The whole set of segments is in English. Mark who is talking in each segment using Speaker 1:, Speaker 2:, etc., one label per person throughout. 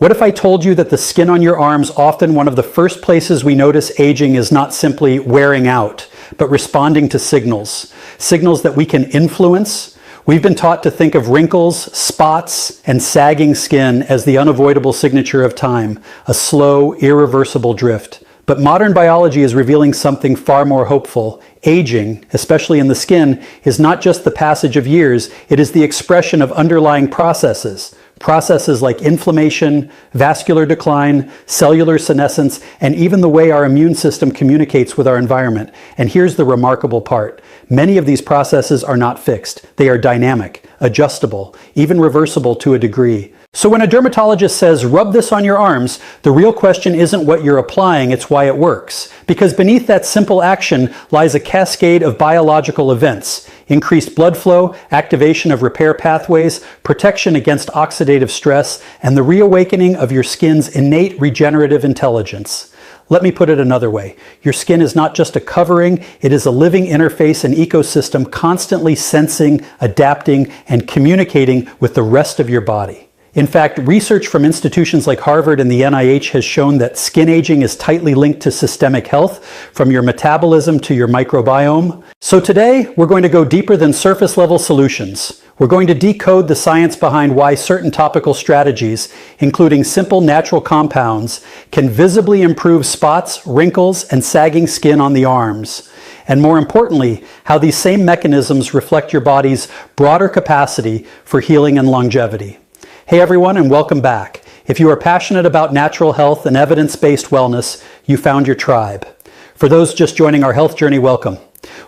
Speaker 1: What if I told you that the skin on your arms, often one of the first places we notice aging, is not simply wearing out, but responding to signals that we can influence? We've been taught to think of wrinkles, spots, and sagging skin as the unavoidable signature of time, a slow, irreversible drift. But modern biology is revealing something far more hopeful. Aging, especially in the skin, is not just the passage of years, it is the expression of underlying processes. Processes like inflammation, vascular decline, cellular senescence, and even the way our immune system communicates with our environment. And here's the remarkable part. Many of these processes are not fixed. They are dynamic, adjustable, even reversible to a degree. So when a dermatologist says, rub this on your arms, the real question isn't what you're applying, it's why it works. Because beneath that simple action lies a cascade of biological events: increased blood flow, activation of repair pathways, protection against oxidative stress, and the reawakening of your skin's innate regenerative intelligence. Let me put it another way. Your skin is not just a covering, it is a living interface and ecosystem constantly sensing, adapting, and communicating with the rest of your body. In fact, research from institutions like Harvard and the NIH has shown that skin aging is tightly linked to systemic health, from your metabolism to your microbiome. So today, we're going to go deeper than surface-level solutions. We're going to decode the science behind why certain topical strategies, including simple natural compounds, can visibly improve spots, wrinkles, and sagging skin on the arms. And more importantly, how these same mechanisms reflect your body's broader capacity for healing and longevity. Hey everyone, and welcome back. If you are passionate about natural health and evidence-based wellness, you found your tribe. For those just joining our health journey, welcome.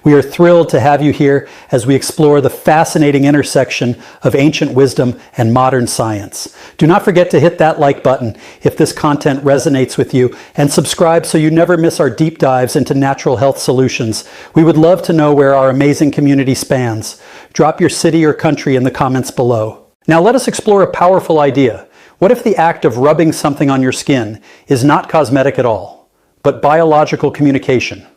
Speaker 1: We are thrilled to have you here as we explore the fascinating intersection of ancient wisdom and modern science. Do not forget to hit that like button if this content resonates with you, and subscribe so you never miss our deep dives into natural health solutions. We would love to know where our amazing community spans. Drop your city or country in the comments below. Now let us explore a powerful idea. What if the act of rubbing something on your skin is not cosmetic at all, but biological communication?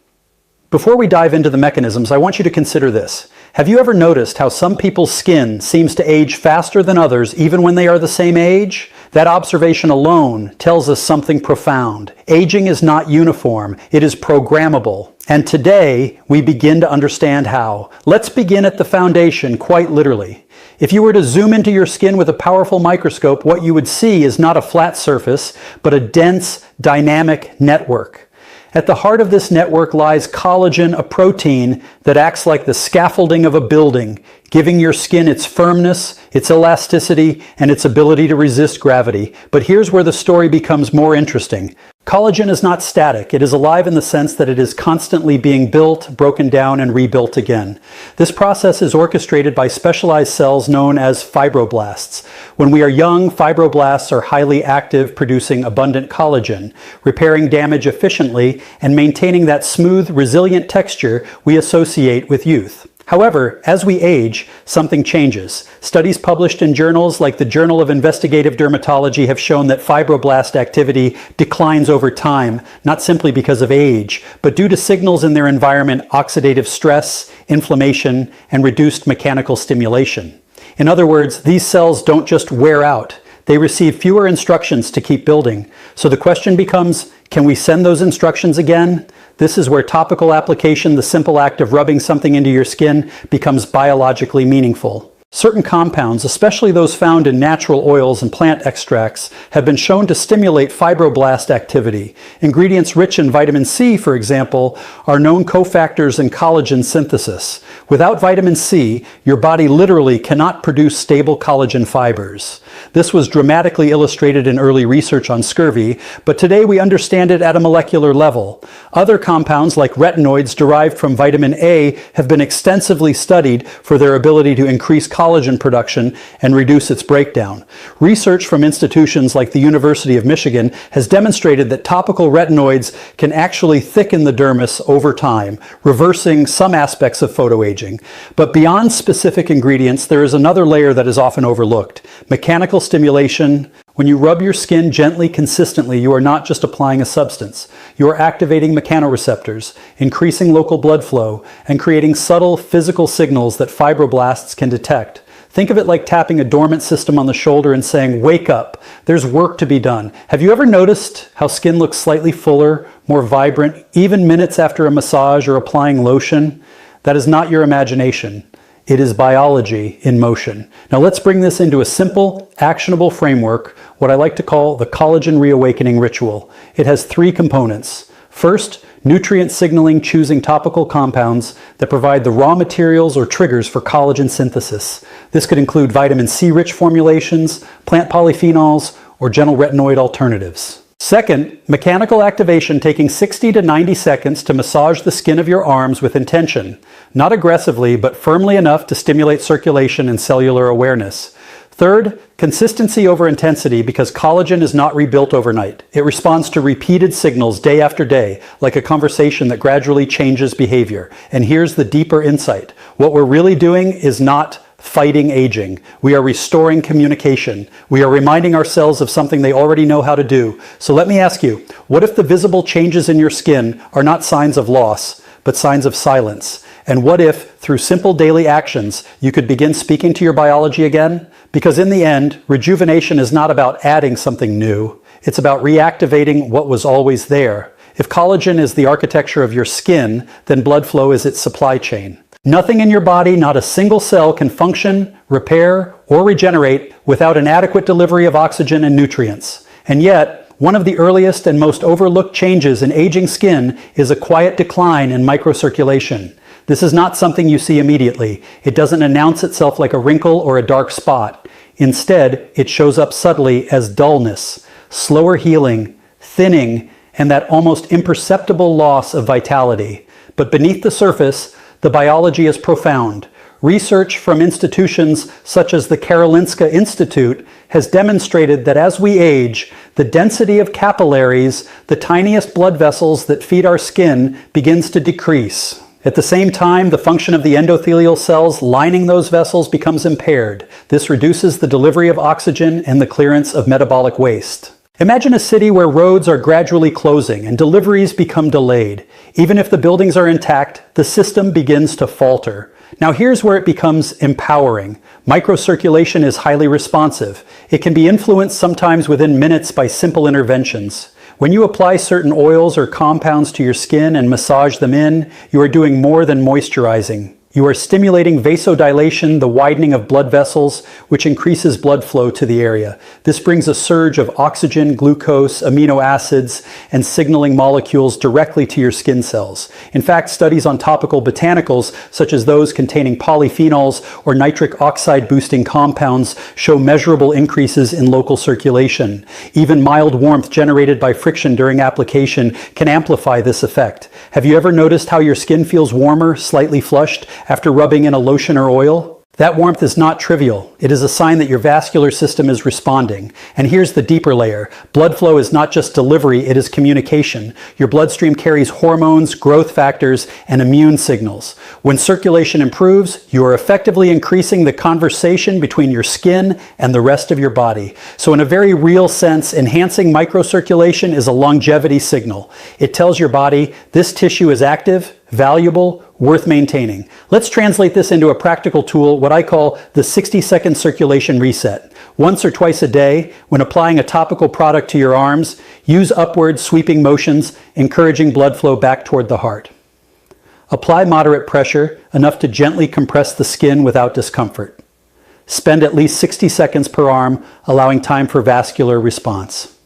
Speaker 1: Before we dive into the mechanisms, I want you to consider this. Have you ever noticed how some people's skin seems to age faster than others even when they are the same age? That observation alone tells us something profound. Aging is not uniform, it is programmable. And today, we begin to understand how. Let's begin at the foundation, quite literally. If you were to zoom into your skin with a powerful microscope, what you would see is not a flat surface, but a dense, dynamic network. At the heart of this network lies collagen, a protein that acts like the scaffolding of a building, giving your skin its firmness, its elasticity, and its ability to resist gravity. But here's where the story becomes more interesting. Collagen is not static. It is alive in the sense that it is constantly being built, broken down, and rebuilt again. This process is orchestrated by specialized cells known as fibroblasts. When we are young, fibroblasts are highly active, producing abundant collagen, repairing damage efficiently, and maintaining that smooth, resilient texture we associate with youth. However, as we age, something changes. Studies published in journals like the Journal of Investigative Dermatology have shown that fibroblast activity declines over time, not simply because of age, but due to signals in their environment: oxidative stress, inflammation, and reduced mechanical stimulation. In other words, these cells don't just wear out. They receive fewer instructions to keep building. So the question becomes, can we send those instructions again? This is where topical application, the simple act of rubbing something into your skin, becomes biologically meaningful. Certain compounds, especially those found in natural oils and plant extracts, have been shown to stimulate fibroblast activity. Ingredients rich in vitamin C, for example, are known cofactors in collagen synthesis. Without vitamin C, your body literally cannot produce stable collagen fibers. This was dramatically illustrated in early research on scurvy, but today we understand it at a molecular level. Other compounds, like retinoids derived from vitamin A, have been extensively studied for their ability to increase collagen production and reduce its breakdown. Research from institutions like the University of Michigan has demonstrated that topical retinoids can actually thicken the dermis over time, reversing some aspects of photoaging. But beyond specific ingredients, there is another layer that is often overlooked: mechanical stimulation. When you rub your skin gently, consistently, you are not just applying a substance. You are activating mechanoreceptors, increasing local blood flow, and creating subtle physical signals that fibroblasts can detect. Think of it like tapping a dormant system on the shoulder and saying, wake up, there's work to be done. Have you ever noticed how skin looks slightly fuller, more vibrant, even minutes after a massage or applying lotion? That is not your imagination. It is biology in motion. Now let's bring this into a simple, actionable framework, what I like to call the collagen reawakening ritual. It has 3 components. First, nutrient signaling, choosing topical compounds that provide the raw materials or triggers for collagen synthesis. This could include vitamin C-rich formulations, plant polyphenols, or gentle retinoid alternatives. Second, mechanical activation, taking 60 to 90 seconds to massage the skin of your arms with intention. Not aggressively, but firmly enough to stimulate circulation and cellular awareness. Third, consistency over intensity, because collagen is not rebuilt overnight. It responds to repeated signals day after day, like a conversation that gradually changes behavior. And here's the deeper insight. What we're really doing is not fighting aging. We are restoring communication. We are reminding ourselves of something they already know how to do. So let me ask you, what if the visible changes in your skin are not signs of loss, but signs of silence? And what if, through simple daily actions, you could begin speaking to your biology again? Because in the end, rejuvenation is not about adding something new. It's about reactivating what was always there. If collagen is the architecture of your skin, then blood flow is its supply chain. Nothing in your body, not a single cell, can function, repair, or regenerate without an adequate delivery of oxygen and nutrients. And yet, one of the earliest and most overlooked changes in aging skin is a quiet decline in microcirculation. This is not something you see immediately. It doesn't announce itself like a wrinkle or a dark spot. Instead, it shows up subtly as dullness, slower healing, thinning, and that almost imperceptible loss of vitality. But beneath the surface, the biology is profound. Research from institutions such as the Karolinska Institute has demonstrated that as we age, the density of capillaries, the tiniest blood vessels that feed our skin, begins to decrease. At the same time, the function of the endothelial cells lining those vessels becomes impaired. This reduces the delivery of oxygen and the clearance of metabolic waste. Imagine a city where roads are gradually closing and deliveries become delayed. Even if the buildings are intact, the system begins to falter. Now here's where it becomes empowering. Microcirculation is highly responsive. It can be influenced sometimes within minutes by simple interventions. When you apply certain oils or compounds to your skin and massage them in, you are doing more than moisturizing. You are stimulating vasodilation, the widening of blood vessels, which increases blood flow to the area. This brings a surge of oxygen, glucose, amino acids, and signaling molecules directly to your skin cells. In fact, studies on topical botanicals, such as those containing polyphenols or nitric oxide boosting compounds, show measurable increases in local circulation. Even mild warmth generated by friction during application can amplify this effect. Have you ever noticed how your skin feels warmer, slightly flushed, after rubbing in a lotion or oil? That warmth is not trivial. It is a sign that your vascular system is responding. And here's the deeper layer. Blood flow is not just delivery, it is communication. Your bloodstream carries hormones, growth factors, and immune signals. When circulation improves, you are effectively increasing the conversation between your skin and the rest of your body. So in a very real sense, enhancing microcirculation is a longevity signal. It tells your body this tissue is active, valuable, worth maintaining. Let's translate this into a practical tool, what I call the 60-second circulation reset. Once or twice a day, when applying a topical product to your arms, use upward sweeping motions, encouraging blood flow back toward the heart. Apply moderate pressure, enough to gently compress the skin without discomfort. Spend at least 60 seconds per arm, allowing time for vascular response.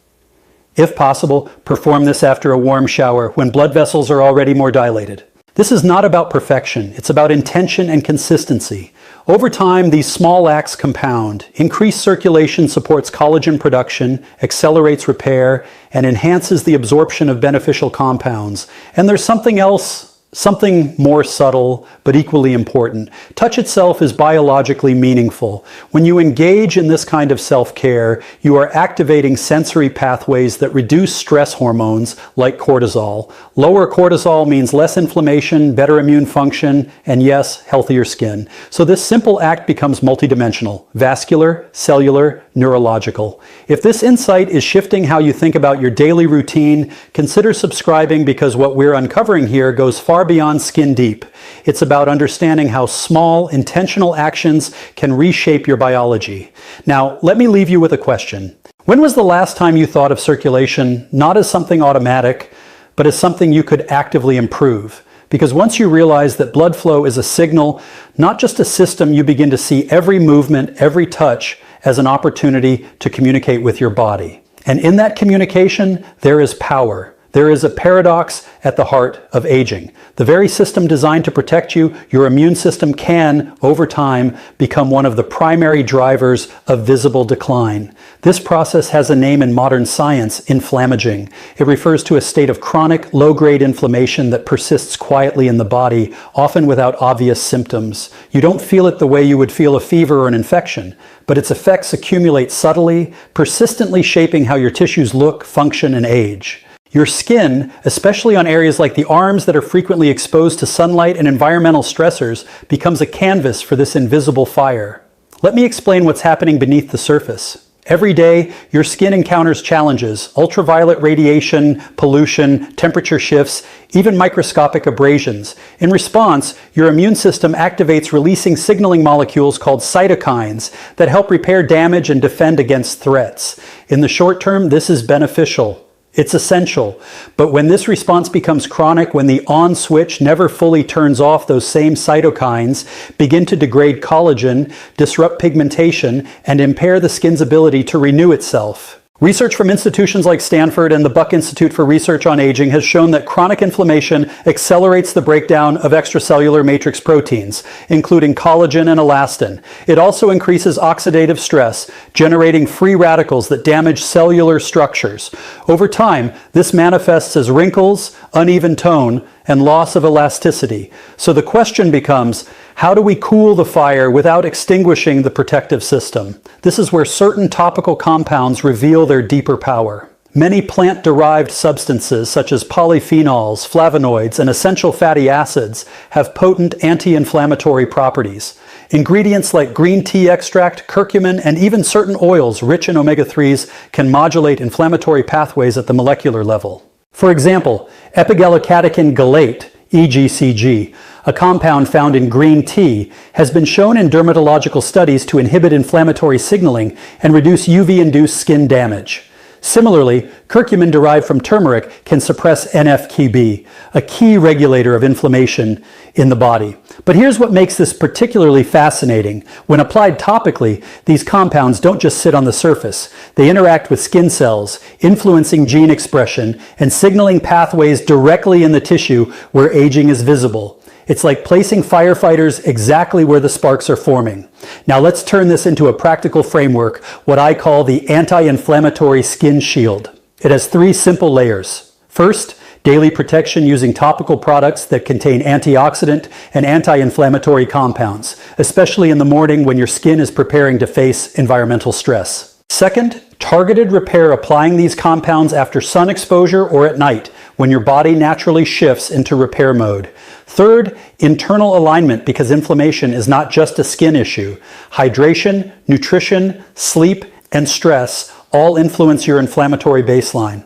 Speaker 1: If possible, perform this after a warm shower when blood vessels are already more dilated. This is not about perfection, it's about intention and consistency. Over time, these small acts compound. Increased circulation supports collagen production, accelerates repair, and enhances the absorption of beneficial compounds. And there's something else, something more subtle, but equally important. Touch itself is biologically meaningful. When you engage in this kind of self-care, you are activating sensory pathways that reduce stress hormones like cortisol. Lower cortisol means less inflammation, better immune function, and yes, healthier skin. So this simple act becomes multidimensional: vascular, cellular, neurological. If this insight is shifting how you think about your daily routine, consider subscribing, because what we're uncovering here goes far far beyond skin deep. It's about understanding how small, intentional actions can reshape your biology. Now, let me leave you with a question. When was the last time you thought of circulation not as something automatic, but as something you could actively improve? Because once you realize that blood flow is a signal, not just a system, you begin to see every movement, every touch as an opportunity to communicate with your body. And in that communication, there is power. There is a paradox at the heart of aging. The very system designed to protect you, your immune system can, over time, become one of the primary drivers of visible decline. This process has a name in modern science, inflammaging. It refers to a state of chronic, low-grade inflammation that persists quietly in the body, often without obvious symptoms. You don't feel it the way you would feel a fever or an infection, but its effects accumulate subtly, persistently shaping how your tissues look, function, and age. Your skin, especially on areas like the arms that are frequently exposed to sunlight and environmental stressors, becomes a canvas for this invisible fire. Let me explain what's happening beneath the surface. Every day, your skin encounters challenges: ultraviolet radiation, pollution, temperature shifts, even microscopic abrasions. In response, your immune system activates releasing signaling molecules called cytokines that help repair damage and defend against threats. In the short term, this is beneficial. It's essential. But when this response becomes chronic, when the on switch never fully turns off, those same cytokines begin to degrade collagen, disrupt pigmentation, and impair the skin's ability to renew itself. Research from institutions like Stanford and the Buck Institute for Research on Aging has shown that chronic inflammation accelerates the breakdown of extracellular matrix proteins, including collagen and elastin. It also increases oxidative stress, generating free radicals that damage cellular structures. Over time, this manifests as wrinkles, uneven tone, and loss of elasticity. So the question becomes, how do we cool the fire without extinguishing the protective system? This is where certain topical compounds reveal their deeper power. Many plant-derived substances such as polyphenols, flavonoids, and essential fatty acids have potent anti-inflammatory properties. Ingredients like green tea extract, curcumin, and even certain oils rich in omega-3s can modulate inflammatory pathways at the molecular level. For example, epigallocatechin gallate, EGCG, a compound found in green tea, has been shown in dermatological studies to inhibit inflammatory signaling and reduce UV-induced skin damage. Similarly, curcumin derived from turmeric can suppress NF-κB, a key regulator of inflammation in the body. But here's what makes this particularly fascinating. When applied topically, these compounds don't just sit on the surface. They interact with skin cells, influencing gene expression and signaling pathways directly in the tissue where aging is visible. It's like placing firefighters exactly where the sparks are forming. Now let's turn this into a practical framework, what I call the anti-inflammatory skin shield. It has 3 simple layers. First, daily protection using topical products that contain antioxidant and anti-inflammatory compounds, especially in the morning when your skin is preparing to face environmental stress. Second, targeted repair applying these compounds after sun exposure or at night, when your body naturally shifts into repair mode. Third, internal alignment, because inflammation is not just a skin issue. Hydration, nutrition, sleep, and stress all influence your inflammatory baseline.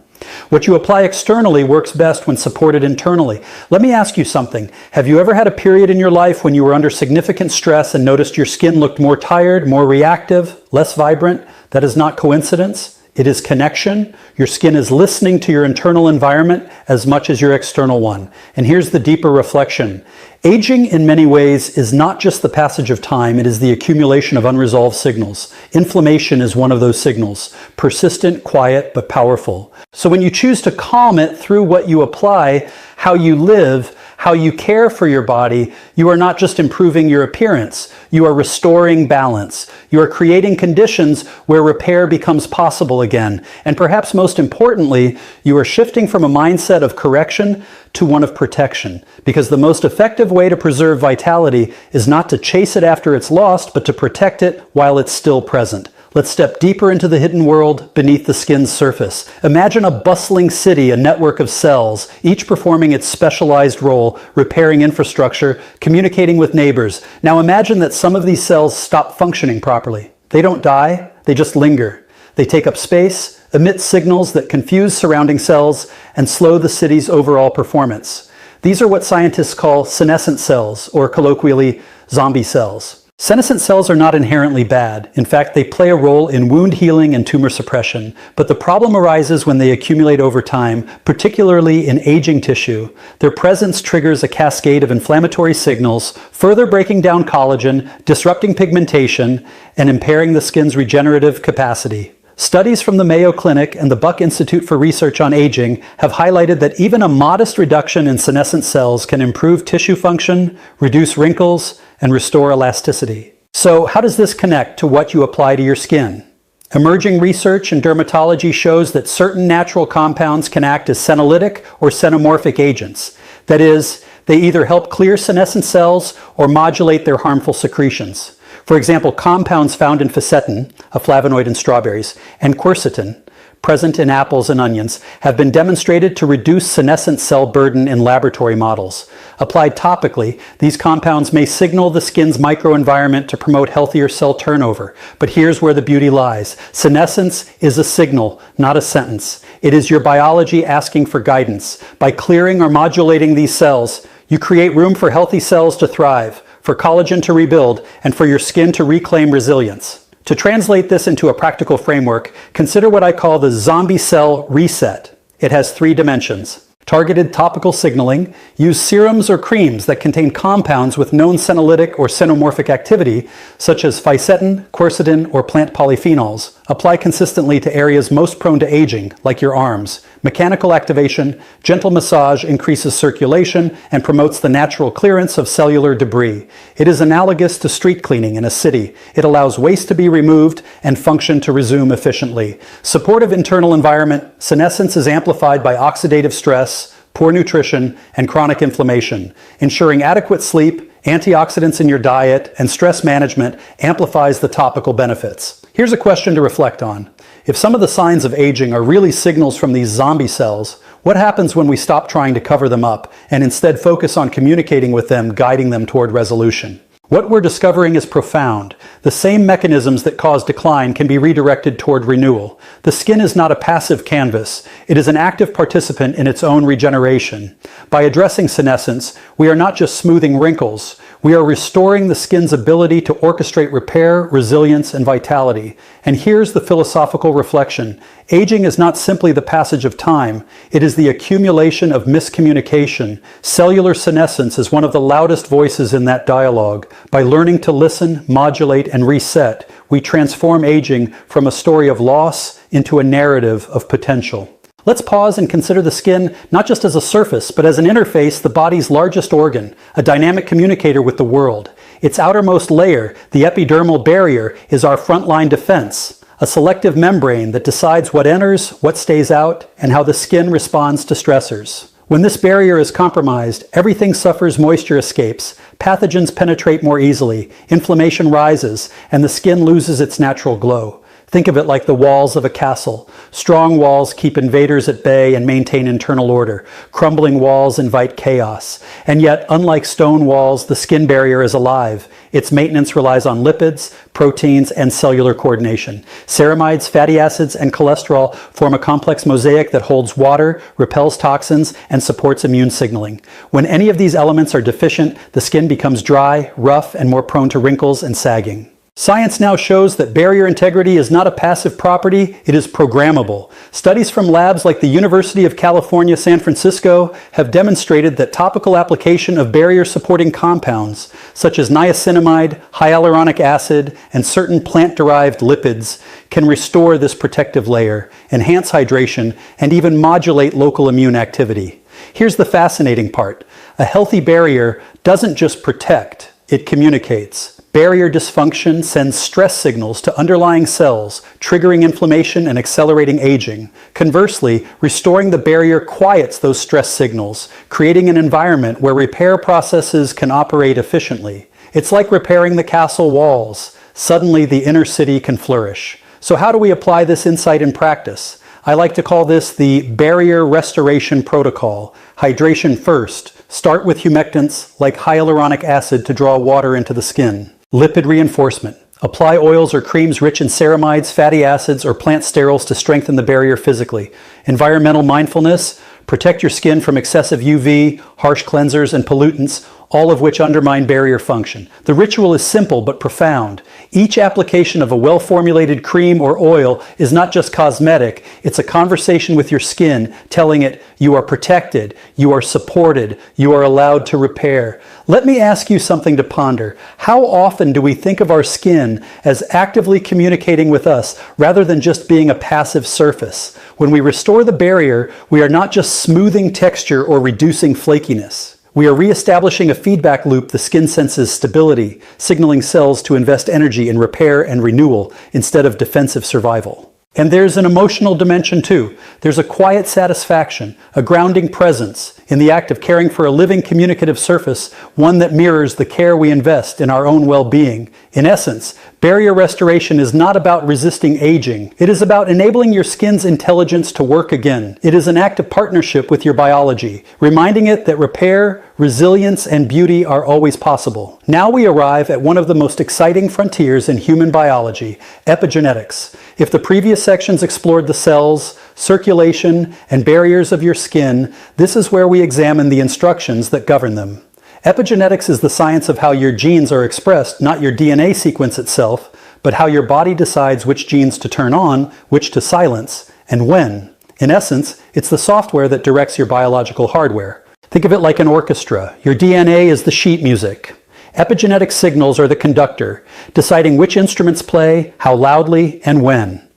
Speaker 1: What you apply externally works best when supported internally. Let me ask you something. Have you ever had a period in your life when you were under significant stress and noticed your skin looked more tired, more reactive, less vibrant? That is not coincidence. It is connection. Your skin is listening to your internal environment as much as your external one. And here's the deeper reflection. Aging in many ways is not just the passage of time, it is the accumulation of unresolved signals. Inflammation is one of those signals. Persistent, quiet, but powerful. So when you choose to calm it through what you apply, how you live, how you care for your body, you are not just improving your appearance, you are restoring balance. You are creating conditions where repair becomes possible again. And perhaps most importantly, you are shifting from a mindset of correction to one of protection. Because the most effective way to preserve vitality is not to chase it after it's lost, but to protect it while it's still present. Let's step deeper into the hidden world beneath the skin's surface. Imagine a bustling city, a network of cells, each performing its specialized role, repairing infrastructure, communicating with neighbors. Now imagine that some of these cells stop functioning properly. They don't die, they just linger. They take up space, emit signals that confuse surrounding cells, and slow the city's overall performance. These are what scientists call senescent cells, or colloquially, zombie cells. Senescent cells are not inherently bad. In fact, they play a role in wound healing and tumor suppression. But the problem arises when they accumulate over time, particularly in aging tissue. Their presence triggers a cascade of inflammatory signals, further breaking down collagen, disrupting pigmentation, and impairing the skin's regenerative capacity. Studies from the Mayo Clinic and the Buck Institute for Research on Aging have highlighted that even a modest reduction in senescent cells can improve tissue function, reduce wrinkles, and restore elasticity. So how does this connect to what you apply to your skin? Emerging research in dermatology shows that certain natural compounds can act as senolytic or senomorphic agents. That is, they either help clear senescent cells or modulate their harmful secretions. For example, compounds found in fisetin, a flavonoid in strawberries, and quercetin, present in apples and onions, have been demonstrated to reduce senescent cell burden in laboratory models. Applied topically, these compounds may signal the skin's microenvironment to promote healthier cell turnover. But here's where the beauty lies. Senescence is a signal, not a sentence. It is your biology asking for guidance. By clearing or modulating these cells, you create room for healthy cells to thrive, for collagen to rebuild, and for your skin to reclaim resilience. To translate this into a practical framework, consider what I call the zombie cell reset. It has 3 dimensions. Targeted topical signaling. Use serums or creams that contain compounds with known senolytic or senomorphic activity, such as fisetin, quercetin, or plant polyphenols. Apply consistently to areas most prone to aging, like your arms. Mechanical activation, gentle massage increases circulation and promotes the natural clearance of cellular debris. It is analogous to street cleaning in a city. It allows waste to be removed and function to resume efficiently. Supportive internal environment. Senescence is amplified by oxidative stress, poor nutrition, and chronic inflammation. Ensuring adequate sleep, antioxidants in your diet, and stress management amplifies the topical benefits. Here's a question to reflect on. If some of the signs of aging are really signals from these zombie cells, what happens when we stop trying to cover them up and instead focus on communicating with them, guiding them toward resolution? What we're discovering is profound. The same mechanisms that cause decline can be redirected toward renewal. The skin is not a passive canvas. It is an active participant in its own regeneration. By addressing senescence, we are not just smoothing wrinkles. We are restoring the skin's ability to orchestrate repair, resilience, and vitality. And here's the philosophical reflection. Aging is not simply the passage of time. It is the accumulation of miscommunication. Cellular senescence is one of the loudest voices in that dialogue. By learning to listen, modulate, and reset, we transform aging from a story of loss into a narrative of potential. Let's pause and consider the skin not just as a surface, but as an interface, the body's largest organ, a dynamic communicator with the world. Its outermost layer, the epidermal barrier, is our frontline defense, a selective membrane that decides what enters, what stays out, and how the skin responds to stressors. When this barrier is compromised, everything suffers moisture escapes, pathogens penetrate more easily, inflammation rises, and the skin loses its natural glow. Think of it like the walls of a castle. Strong walls keep invaders at bay and maintain internal order. Crumbling walls invite chaos. And yet, unlike stone walls, the skin barrier is alive. Its maintenance relies on lipids, proteins, and cellular coordination. Ceramides, fatty acids, and cholesterol form a complex mosaic that holds water, repels toxins, and supports immune signaling. When any of these elements are deficient, the skin becomes dry, rough, and more prone to wrinkles and sagging. Science now shows that barrier integrity is not a passive property, it is programmable. Studies from labs like the University of California, San Francisco have demonstrated that topical application of barrier-supporting compounds, such as niacinamide, hyaluronic acid, and certain plant-derived lipids, can restore this protective layer, enhance hydration, and even modulate local immune activity. Here's the fascinating part. A healthy barrier doesn't just protect, it communicates. Barrier dysfunction sends stress signals to underlying cells, triggering inflammation and accelerating aging. Conversely, restoring the barrier quiets those stress signals, creating an environment where repair processes can operate efficiently. It's like repairing the castle walls. Suddenly, the inner city can flourish. So how do we apply this insight in practice? I like to call this the barrier restoration protocol. Hydration first. Start with humectants like hyaluronic acid to draw water into the skin. Lipid reinforcement. Apply oils or creams rich in ceramides, fatty acids, or plant sterols to strengthen the barrier physically. Environmental mindfulness. Protect your skin from excessive UV, harsh cleansers, and pollutants, all of which undermine barrier function. The ritual is simple but profound. Each application of a well-formulated cream or oil is not just cosmetic, it's a conversation with your skin, telling it you are protected, you are supported, you are allowed to repair. Let me ask you something to ponder. How often do we think of our skin as actively communicating with us rather than just being a passive surface? When we restore the barrier, we are not just smoothing texture or reducing flakiness. We are reestablishing a feedback loop the skin senses stability, signaling cells to invest energy in repair and renewal instead of defensive survival. And there's an emotional dimension too. There's a quiet satisfaction, a grounding presence in the act of caring for a living communicative surface, one that mirrors the care we invest in our own well-being. In essence, barrier restoration is not about resisting aging. It is about enabling your skin's intelligence to work again. It is an act of partnership with your biology, reminding it that repair, resilience, and beauty are always possible. Now we arrive at one of the most exciting frontiers in human biology, epigenetics. If the previous sections explored the cells, circulation, and barriers of your skin, this is where we examine the instructions that govern them. Epigenetics is the science of how your genes are expressed, not your DNA sequence itself, but how your body decides which genes to turn on, which to silence, and when. In essence, it's the software that directs your biological hardware. Think of it like an orchestra. Your DNA is the sheet music. Epigenetic signals are the conductor, deciding which instruments play, how loudly, and when.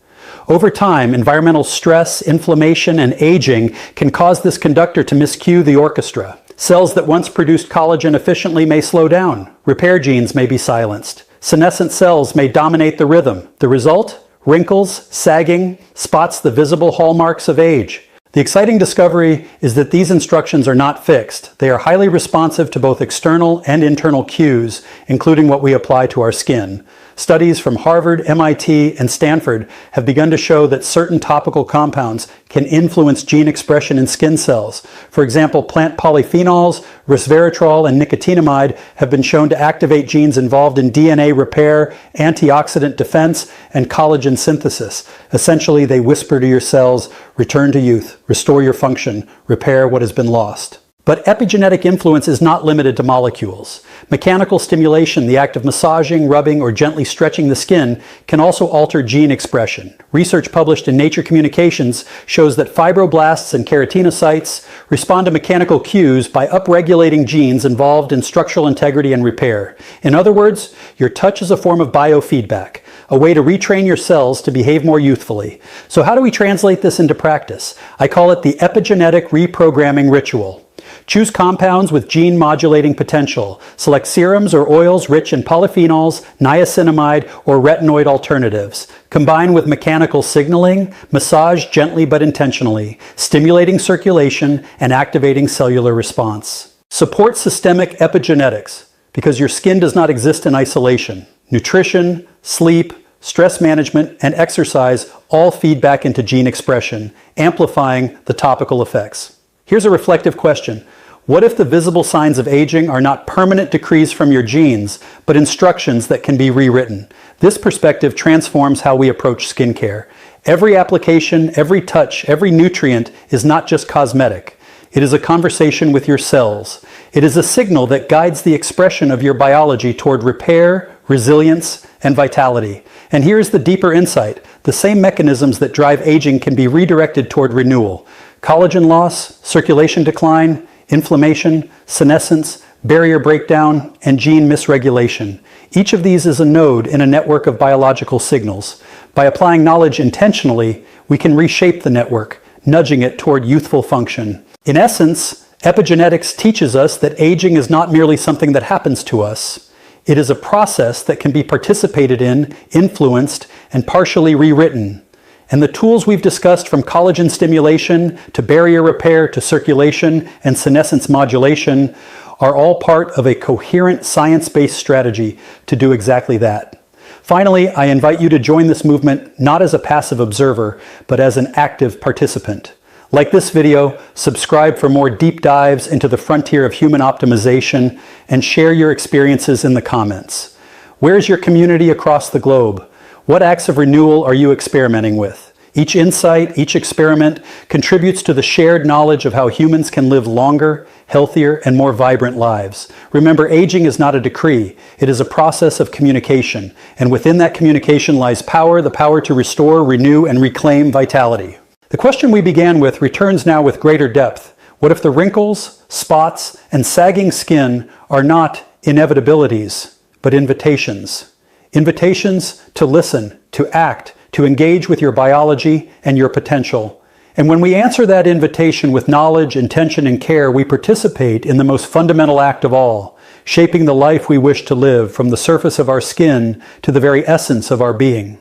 Speaker 1: Over time, environmental stress, inflammation, and aging can cause this conductor to miscue the orchestra. Cells that once produced collagen efficiently may slow down. Repair genes may be silenced. Senescent cells may dominate the rhythm. The result? Wrinkles, sagging, spots, the visible hallmarks of age. The exciting discovery is that these instructions are not fixed. They are highly responsive to both external and internal cues, including what we apply to our skin. Studies from Harvard, MIT, and Stanford have begun to show that certain topical compounds can influence gene expression in skin cells. For example, plant polyphenols, resveratrol, and nicotinamide have been shown to activate genes involved in DNA repair, antioxidant defense, and collagen synthesis. Essentially, they whisper to your cells, return to youth, restore your function, repair what has been lost. But epigenetic influence is not limited to molecules. Mechanical stimulation, the act of massaging, rubbing, or gently stretching the skin, can also alter gene expression. Research published in Nature Communications shows that fibroblasts and keratinocytes respond to mechanical cues by upregulating genes involved in structural integrity and repair. In other words, your touch is a form of biofeedback, a way to retrain your cells to behave more youthfully. So how do we translate this into practice? I call it the epigenetic reprogramming ritual. Choose compounds with gene-modulating potential. Select serums or oils rich in polyphenols, niacinamide, or retinoid alternatives. Combine with mechanical signaling, massage gently but intentionally, stimulating circulation and activating cellular response. Support systemic epigenetics because your skin does not exist in isolation. Nutrition, sleep, stress management, and exercise all feed back into gene expression, amplifying the topical effects. Here's a reflective question. What if the visible signs of aging are not permanent decrees from your genes, but instructions that can be rewritten? This perspective transforms how we approach skincare. Every application, every touch, every nutrient is not just cosmetic. It is a conversation with your cells. It is a signal that guides the expression of your biology toward repair, resilience, and vitality. And here's the deeper insight. The same mechanisms that drive aging can be redirected toward renewal. Collagen loss, circulation decline, inflammation, senescence, barrier breakdown, and gene misregulation. Each of these is a node in a network of biological signals. By applying knowledge intentionally, we can reshape the network, nudging it toward youthful function. In essence, epigenetics teaches us that aging is not merely something that happens to us. It is a process that can be participated in, influenced, and partially rewritten. And the tools we've discussed, from collagen stimulation to barrier repair to circulation and senescence modulation, are all part of a coherent science-based strategy to do exactly that. Finally, I invite you to join this movement not as a passive observer, but as an active participant. Like this video, subscribe for more deep dives into the frontier of human optimization, and share your experiences in the comments. Where's your community across the globe? What acts of renewal are you experimenting with? Each insight, each experiment contributes to the shared knowledge of how humans can live longer, healthier, and more vibrant lives. Remember, aging is not a decree. It is a process of communication. And within that communication lies power, the power to restore, renew, and reclaim vitality. The question we began with returns now with greater depth. What if the wrinkles, spots, and sagging skin are not inevitabilities, but invitations? Invitations to listen, to act, to engage with your biology and your potential. And when we answer that invitation with knowledge, intention, and care, we participate in the most fundamental act of all, shaping the life we wish to live from the surface of our skin to the very essence of our being.